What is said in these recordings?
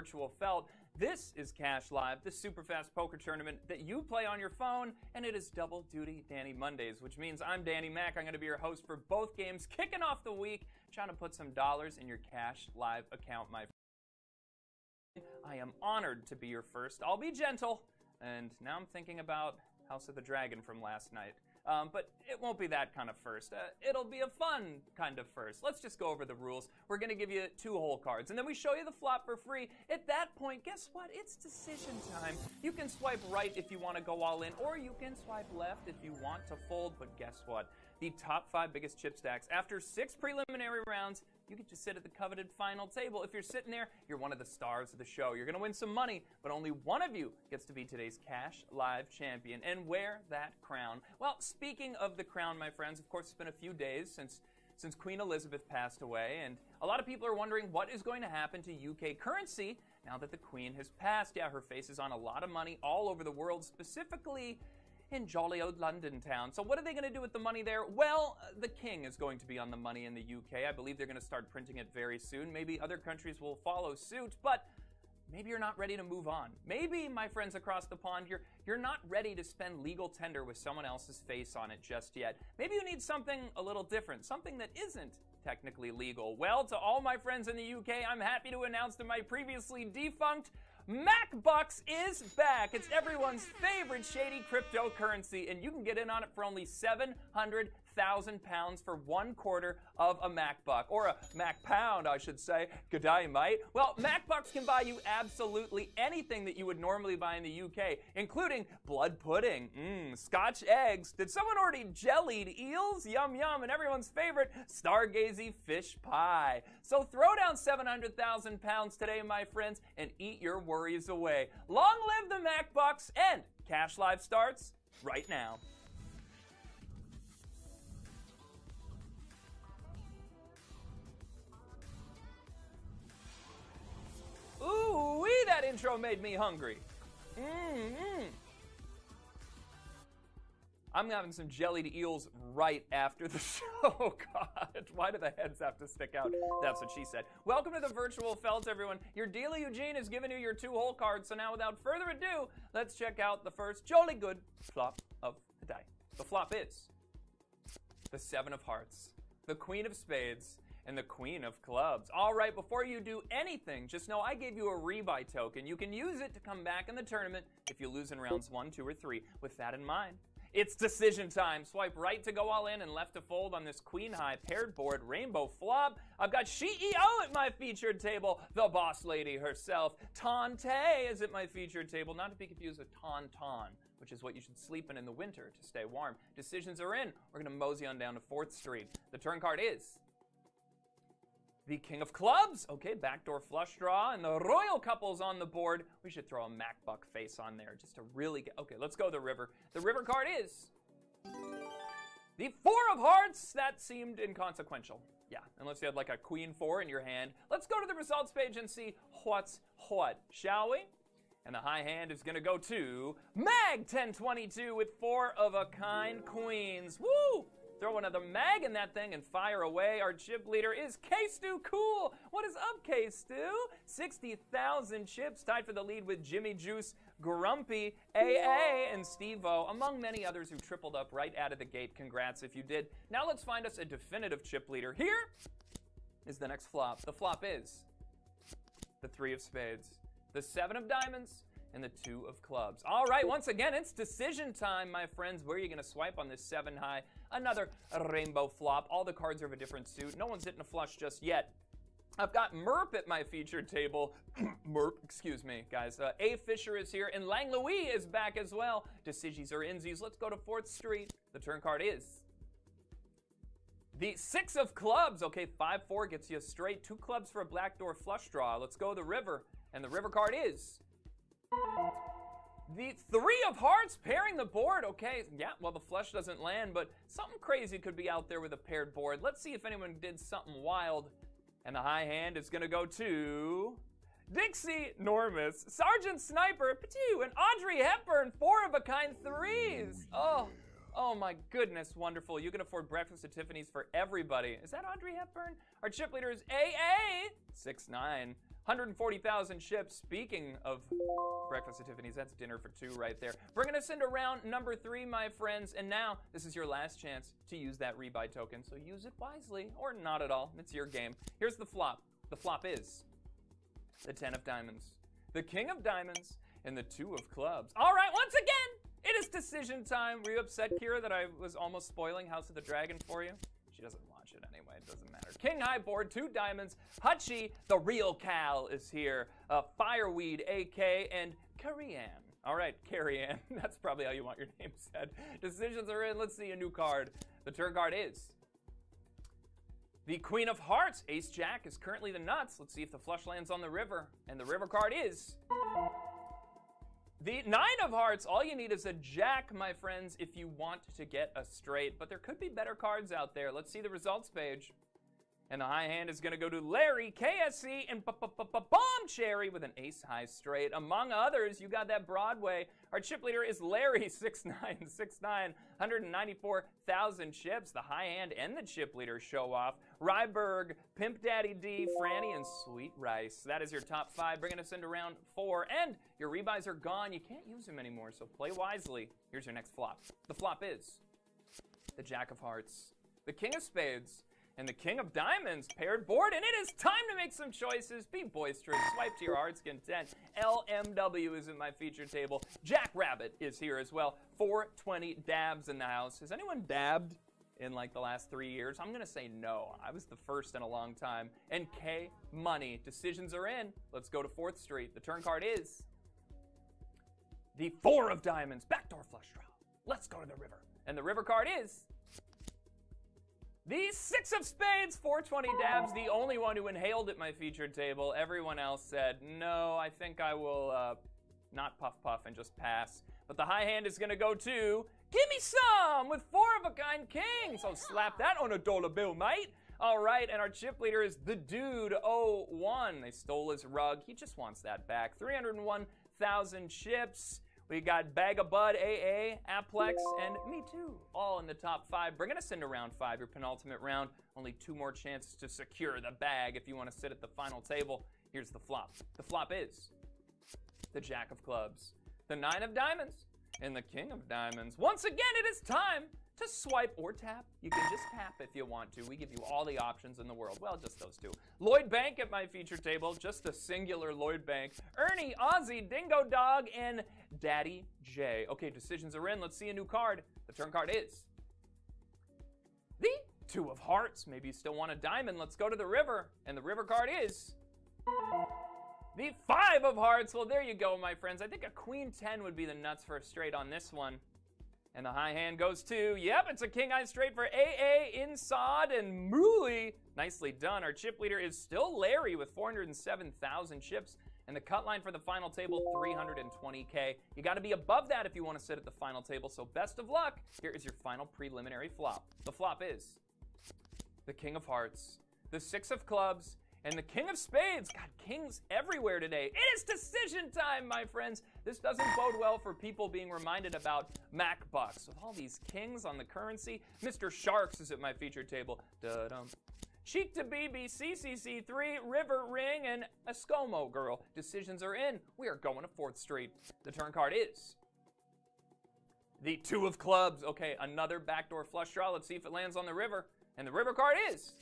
Virtual Felt. This is Cash Live, the super fast poker tournament that you play on your phone, and it is double duty Danny Mondays, which means I'm Danny Mac. I'm going to be your host for both games, kicking off the week, trying to put some dollars in your Cash Live account, my friend. I am honored to be your first. I'll be gentle, and now I'm thinking about House of the Dragon from last night. But it won't be that kind of first. It'll be a fun kind of first. Let's just go over the rules. We're going to give you 2 hole cards, and then we show you the flop for free. At that point, guess what? It's decision time. You can swipe right if you want to go all in, or you can swipe left if you want to fold. But guess what? The top 5 biggest chip stacks, after 6 preliminary rounds, you get to sit at the coveted final table. If you're sitting there, you're one of the stars of the show. You're going to win some money, but only one of you gets to be today's Cash Live champion and wear that crown. Well, speaking of the crown, my friends, of course, it's been a few days since Queen Elizabeth passed away, and a lot of people are wondering what is going to happen to UK currency now that the Queen has passed. Yeah, her face is on a lot of money all over the world, specifically in jolly old London town. So what are they going to do with the money there? Well, the king is going to be on the money in the UK. I believe they're going to start printing it very soon. Maybe other countries will follow suit, but maybe you're not ready to move on. Maybe, my friends across the pond, you're not ready to spend legal tender with someone else's face on it just yet. Maybe you need something a little different, something that isn't technically legal. Well, to all my friends in the UK, I'm happy to announce that my previously defunct MacBucks is back. It's everyone's favorite shady cryptocurrency, and you can get in on it for only £700,000 for 1/4 of a MacBuck, or a Mac pound, I should say. Good day, mate. Well, MacBucks can buy you absolutely anything that you would normally buy in the UK, including blood pudding, Scotch eggs. Did someone already jellied eels? Yum yum, and everyone's favorite stargazy fish pie. So throw down £700,000 today, my friends, and eat your worries away. Long live the MacBucks, and Cash Live starts right now. Ooh-wee, that intro made me hungry. I'm having some jellied eels right after the show. God, why do the heads have to stick out? That's what she said. Welcome to the Virtual Felt, everyone. Your dealer Eugene has given you your 2 hole cards, so now without further ado, let's check out the first jolly good flop of the day. The flop is the 7 of Hearts, the Queen of Spades, and the Queen of Clubs. All right, before you do anything, just know I gave you a rebuy token. You can use it to come back in the tournament if you lose in rounds 1, 2, or 3. With that in mind, it's decision time. Swipe right to go all in and left to fold on this queen high paired board rainbow flop. I've got CEO at my featured table. The boss lady herself. Tante is at my featured table. Not to be confused with Tauntaun, which is what you should sleep in the winter to stay warm. Decisions are in. We're going to mosey on down to 4th Street. The turn card is the King of Clubs. Okay, backdoor flush draw, and the royal couple's on the board. We should throw a MacBuck face on there just to really get... Okay, let's go the river. The river card is the 4 of Hearts. That seemed inconsequential. Yeah, unless you had like a Queen 4 in your hand. Let's go to the results page and see what's what, shall we? And the high hand is gonna go to Mag 1022 with 4 of a kind queens. Woo! Throw another mag in that thing and fire away. Our chip leader is K-Stu Cool. What is up, K-Stu? 60,000 chips, tied for the lead with Jimmy Juice, Grumpy, AA, and Steve-O, among many others who tripled up right out of the gate. Congrats if you did. Now let's find us a definitive chip leader. Here is the next flop. The flop is the 3 of Spades, the 7 of Diamonds, and the 2 of Clubs. All right, once again, it's decision time, my friends. Where are you going to swipe on this 7 high? Another rainbow flop. All the cards are of a different suit. No one's hitting a flush just yet. I've got Merp at my featured table. Merp, excuse me, guys. A. Fisher is here, and Lang Louis is back as well. Decisions or insies. Let's go to 4th Street. The turn card is the 6 of Clubs. Okay, 5-4 gets you straight. 2 clubs for a backdoor flush draw. Let's go the river, and the river card is the 3 of Hearts, pairing the board. Okay, yeah, well, the flush doesn't land, but something crazy could be out there with a paired board. Let's see if anyone did something wild. And the high hand is going to go to Dixie Normus, Sergeant Sniper, Patoo, and Audrey Hepburn, 4 of a kind threes. Oh my goodness, wonderful. You can afford breakfast at Tiffany's for everybody. Is that Audrey Hepburn? Our chip leader is AA, 6'9". 140,000 ships. Speaking of breakfast at Tiffany's, that's dinner for two right there. Bringing us into round number 3, my friends. And now, this is your last chance to use that rebuy token. So use it wisely, or not at all. It's your game. Here's the flop. The flop is the 10 of diamonds, the king of diamonds, and the 2 of clubs. All right, once again, it is decision time. Were you upset, Kira, that I was almost spoiling House of the Dragon for you? She doesn't watch it anyway. It doesn't matter. King high board, 2 diamonds. Hutchie, the real Cal, is here. Fireweed, AK, and Carrie-Ann. All right, Carrie-Ann. That's probably how you want your name said. Decisions are in. Let's see a new card. The turn card is the Queen of Hearts. Ace Jack is currently the nuts. Let's see if the flush lands on the river. And the river card is the 9 of Hearts. All you need is a Jack, my friends, if you want to get a straight. But there could be better cards out there. Let's see the results page. And the high hand is going to go to Larry, KSC, and Bomb Cherry with an ace high straight. Among others, you got that Broadway. Our chip leader is Larry, 6'9", 194,000 chips. The high hand and the chip leader show off. Ryberg, Pimp Daddy D, Franny, and Sweet Rice. That is your top 5, bringing us into round 4. And your rebuys are gone. You can't use them anymore, so play wisely. Here's your next flop. The flop is the Jack of Hearts, the King of Spades, and the King of Diamonds paired board, and it is time to make some choices. Be boisterous, swipe to your heart's content. LMW is in my feature table. Jack Rabbit is here as well. 420 dabs in the house. Has anyone dabbed in like the last 3 years? I'm gonna say no. I was the first in a long time. And K Money, decisions are in. Let's go to 4th Street. The turn card is the 4 of Diamonds, backdoor flush draw. Let's go to the river. And the river card is the 6 of Spades, 420 dabs, the only one who inhaled at my featured table. Everyone else said, no, I think I will not puff and just pass. But the high hand is gonna go to Give Me Some with 4 of a kind king. So slap that on a dollar bill, mate. All right, and our chip leader is the Dude 01. They stole his rug. He just wants that back. 301,000 chips. We got Bag of Bud, AA, Applex, and Me Too, all in the top 5. Bringing us into round 5, your penultimate round. Only 2 more chances to secure the bag if you want to sit at the final table. Here's the flop. The flop is the Jack of Clubs, the 9 of Diamonds, and the King of Diamonds. Once again, it is time to swipe or tap. You can just tap if you want to. We give you all the options in the world. Well, just those 2. Lloyd Bank at my feature table, just a singular Lloyd Bank. Ernie, Ozzy, Dingo Dog, and Daddy J. Okay, decisions are in. Let's see a new card. The turn card is the 2 of Hearts. Maybe you still want a diamond. Let's go to the river. And the river card is the 5 of Hearts. Well, there you go, my friends. I think a Queen 10 would be the nuts for a straight on this one. And the high hand goes to, yep, it's a king high straight for AA, Insod, and Mooley. Nicely done. Our chip leader is still Larry with 407,000 chips. And the cut line for the final table, 320K. You got to be above that if you want to sit at the final table, so best of luck. Here is your final preliminary flop. The flop is the King of Hearts, the 6 of Clubs, and the King of Spades. God, kings everywhere today. It is decision time, my friends. This doesn't bode well for people being reminded about MacBucks. With all these kings on the currency, Mr. Sharks is at my featured table. Da-dum. Cheek to BB, CCC3, River Ring, and Escomo Girl. Decisions are in. We are going to 4th Street. The turn card is the 2 of Clubs. Okay, another backdoor flush draw. Let's see if it lands on the river. And the river card is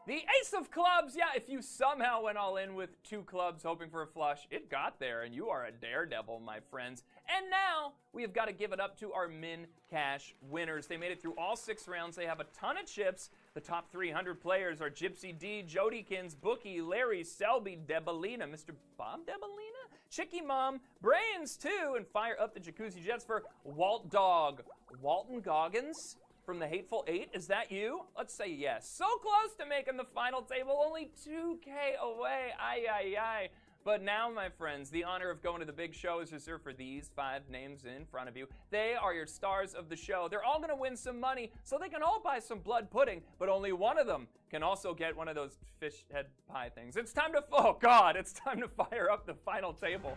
the Ace of Clubs. Yeah, if you somehow went all in with 2 clubs hoping for a flush, it got there, and you are a daredevil, my friends. And now, we have got to give it up to our Min Cash winners. They made it through all 6 rounds. They have a ton of chips. The top 300 players are Gypsy D, Jodykins, Bookie, Larry, Selby, Debalina, Mr. Bob Debalina, Chicky Mom, Brains 2, and fire up the Jacuzzi Jets for Walt Dog. Walton Goggins from the Hateful Eight, is that you? Let's say yes. So close to making the final table, only 2K away, ay. But now, my friends, the honor of going to the big show is reserved for these 5 names in front of you. They are your stars of the show. They're all gonna win some money, so they can all buy some blood pudding, but only one of them can also get one of those fish head pie things. It's time to, oh God, it's time to fire up the final table.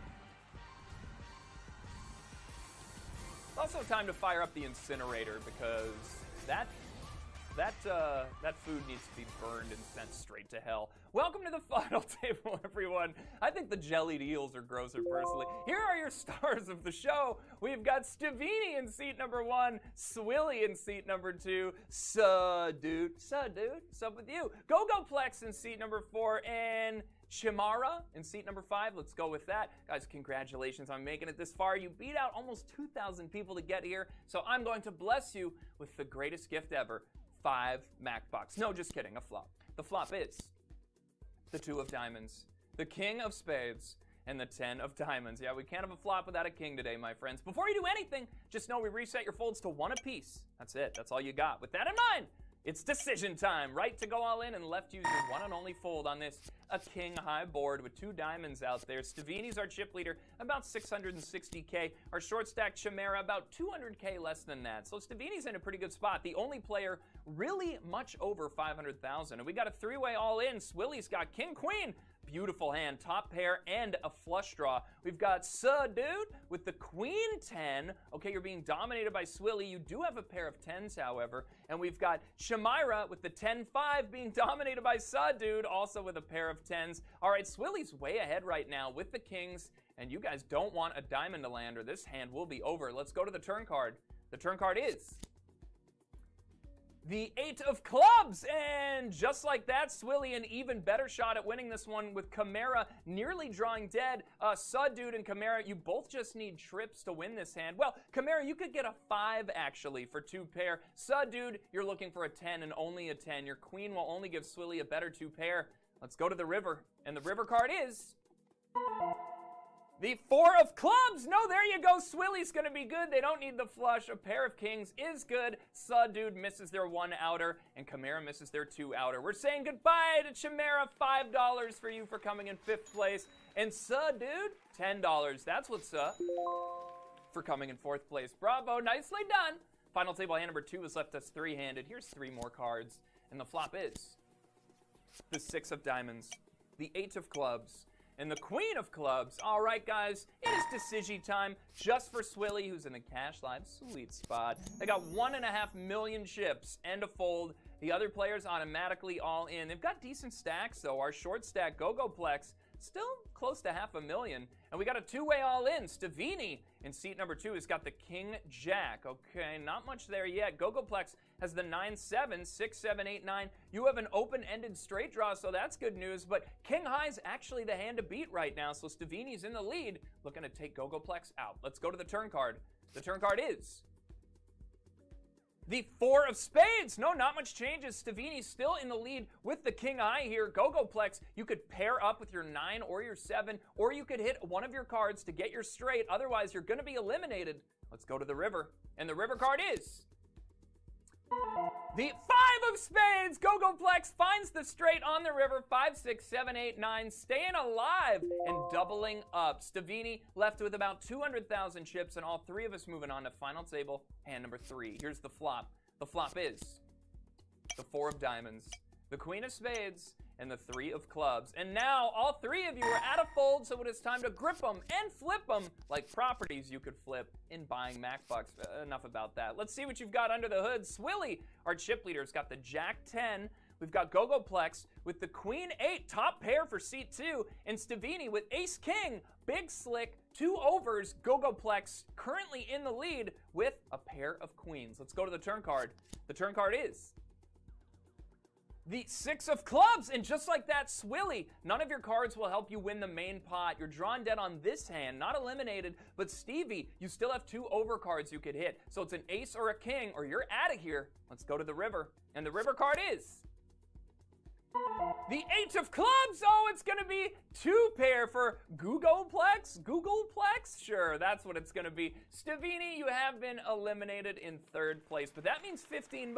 It's also time to fire up the incinerator, because that That food needs to be burned and sent straight to hell. Welcome to the final table, everyone. I think the jellied eels are grosser, personally. Here are your stars of the show. We've got Stavini in seat number 1, Swilly in seat number 2, dude, what's up with you? Gogoplex in seat number 4, and Chimara in seat number 5. Let's go with that. Guys, congratulations on making it this far. You beat out almost 2,000 people to get here, so I'm going to bless you with the greatest gift ever, 5 MacBox. No, just kidding, a flop. The flop is the 2 of diamonds, the king of spades, and the 10 of diamonds. Yeah, we can't have a flop without a king today, my friends. Before you do anything, just know we reset your folds to 1 apiece. That's it. That's all you got. With that in mind, it's decision time. Right to go all in, and left use your one and only fold on this a king high board with 2 diamonds out there. Stavini's our chip leader, about 660K. Our short stack Chimera, about 200K less than that. So Stavini's in a pretty good spot. The only player really much over 500,000. And we got a 3-way all in. Swilly's got king, queen. Beautiful hand, top pair, and a flush draw. We've got Dude with the queen 10. Okay, you're being dominated by Swilly. You do have a pair of 10s, however. And we've got Chimera with the 10-5 being dominated by Dude, also with a pair of 10s. All right, Swilly's way ahead right now with the kings, and you guys don't want a diamond to land or this hand will be over. Let's go to the turn card. The turn card is the 8 of clubs, and just like that, Swilly an even better shot at winning this one with Chimera nearly drawing dead. Dude and Chimera, you both just need trips to win this hand. Well, Chimera, you could get a 5 actually for 2 pair. Dude, you're looking for a 10 and only a 10. Your queen will only give Swilly a better 2 pair. Let's go to the river, and the river card is the 4 of clubs. No, there you go. Swilly's going to be good. They don't need the flush. A pair of kings is good. Dude misses their 1 outer, and Chimera misses their 2 outer. We're saying goodbye to Chimera. $5 for you for coming in 5th place. And Dude, $10. That's what's up for coming in 4th place. Bravo. Nicely done. Final table hand number 2 has left us 3-handed. Here's 3 more cards. And the flop is the 6 of diamonds, the 8 of clubs, and the queen of clubs. All right, guys, it is decision time just for Swilly, who's in the Cash Live sweet spot. They got 1.5 million chips and a fold. The other players automatically all in. They've got decent stacks, though. Our short stack Gogoplex still close to 500,000. And we got a 2-way all in. Stavini in seat number 2 has got the king jack. Okay, not much there yet. Gogoplex has the 9-7, 6, 7, 8, 9. You have an open-ended straight draw, so that's good news. But king high's actually the hand to beat right now, so Stavini's in the lead, looking to take Gogoplex out. Let's go to the turn card. The turn card is the 4 of spades. No, not much changes. Stavini's still in the lead with the king high here. Gogoplex, you could pair up with your 9 or your 7, or you could hit one of your cards to get your straight. Otherwise, you're going to be eliminated. Let's go to the river. And the river card is the 5 of spades. Gogoplex finds the straight on the river. 5, 6, 7, 8, 9. Staying alive and doubling up. Stavini left with about 200,000 chips, and all 3 of us moving on to final table hand number 3. Here's the flop. The flop is the 4 of diamonds, the queen of spades, and the 3 of clubs. And now all 3 of you are at a fold, so it is time to grip them and flip them like properties you could flip in buying MacBox. Enough about that. Let's see what you've got under the hood. Swilly, our chip leader, has got the jack 10. We've got Gogoplex with the queen 8, top pair for seat 2, and Stavini with ace king, big slick, 2 overs. Gogoplex currently in the lead with a pair of queens. Let's go to the turn card. The turn card is the 6 of clubs, and just like that, Swilly, none of your cards will help you win the main pot. You're drawn dead on this hand, not eliminated, but Stevie, you still have 2 over cards you could hit. So it's an ace or a king, or you're out of here. Let's go to the river. And the river card is the 8 of clubs. Oh, it's going to be 2 pair for Googleplex? Googleplex? Sure, that's what it's going to be. Stavini, you have been eliminated in 3rd place, but that means $15.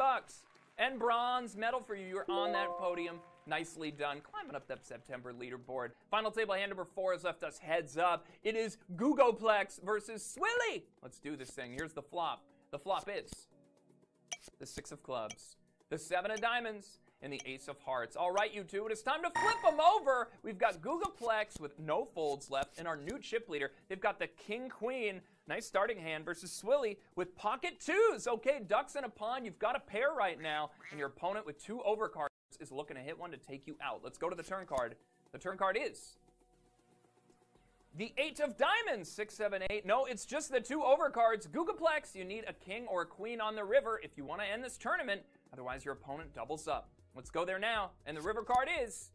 And bronze medal for you. You're on that podium. Nicely done. Climbing up that September leaderboard. Final table hand number 4 has left us heads up. It is Googleplex versus Swilly. Let's do this thing. Here's the flop. The flop is the 6 of clubs, the 7 of diamonds, and the ace of hearts. All right, you two, it is time to flip them over. We've got Googleplex with no folds left, and our new chip leader, they've got the king queen. Nice starting hand versus Swilly with pocket twos. Okay, ducks in a pond. You've got a pair right now, and your opponent with 2 overcards is looking to hit one to take you out. Let's go to the turn card. The turn card is the 8 of diamonds, 6, 7, 8. No, it's just the 2 overcards. Googleplex, you need a king or a queen on the river if you want to end this tournament. Otherwise, your opponent doubles up. Let's go there now. And the river card is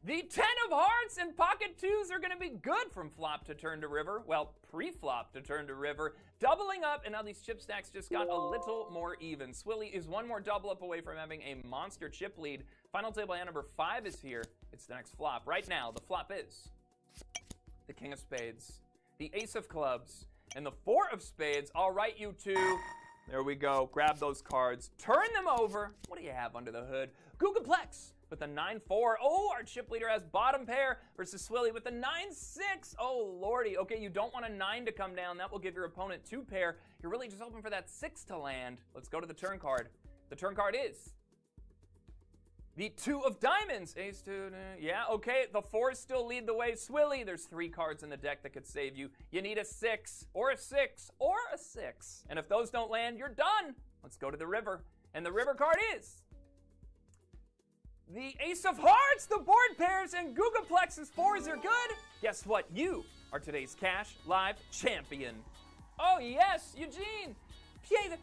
the 10 of hearts, and pocket twos are going to be good from flop to turn to river. Well, pre-flop to turn to river. Doubling up, and now these chip stacks just got a little more even. Swilly is 1 more double up away from having a monster chip lead. Final table hand number 5 is here. It's the next flop. Right now, the flop is the king of spades, the ace of clubs, and the 4 of spades. All right, you two. There we go. Grab those cards. Turn them over. What do you have under the hood? Googleplex with a 9-4. Oh, our chip leader has bottom pair versus Swilly with a 9-6. Oh, lordy. Okay, you don't want a 9 to come down. That will give your opponent 2 pair. You're really just hoping for that 6 to land. Let's go to the turn card. The turn card is the 2 of diamonds. Ace, 2, yeah, okay. The 4s still lead the way. Swilly, there's 3 cards in the deck that could save you. You need a 6, or a 6, or a 6. And if those don't land, you're done. Let's go to the river. And the river card is the ace of hearts, the board pairs, and Googleplex's 4s are good. Guess what? You are today's Cash Live champion. Oh, yes, Eugene.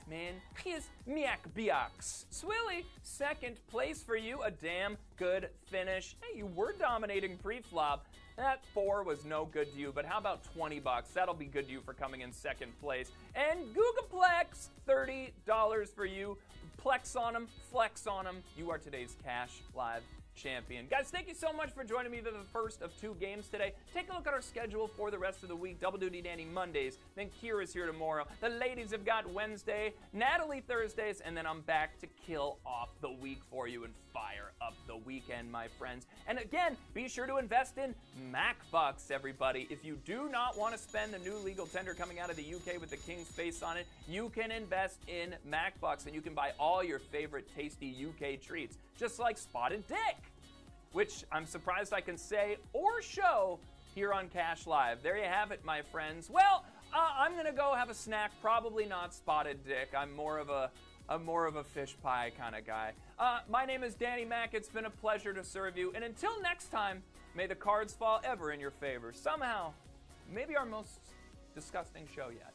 Man, here's Miak Biaks. Swilly, second place for you. A damn good finish. Hey, you were dominating pre-flop. That 4 was no good to you, but how about 20 bucks? That'll be good to you for coming in second place. And Googleplex, $30 for you. Plex on them, flex on them. You are today's Cash Live champion. Guys, thank you so much for joining me for the first of 2 games today. Take a look at our schedule for the rest of the week. Double Duty Danny Mondays, then Kira's here tomorrow. The ladies have got Wednesday, Natalie Thursdays, and then I'm back to kill off the week for you and fire up the weekend, my friends. And again, be sure to invest in MacBucks, everybody. If you do not want to spend the new legal tender coming out of the UK with the king's face on it, you can invest in MacBucks, and you can buy all your favorite tasty UK treats, just like Spotted Dick, which I'm surprised I can say or show here on Cash Live. There you have it, my friends. Well, I'm gonna go have a snack. Probably not Spotted Dick. I'm more of a fish pie kind of guy. My name is Danny Mac. It's been a pleasure to serve you. And until next time, may the cards fall ever in your favor. Somehow, maybe our most disgusting show yet.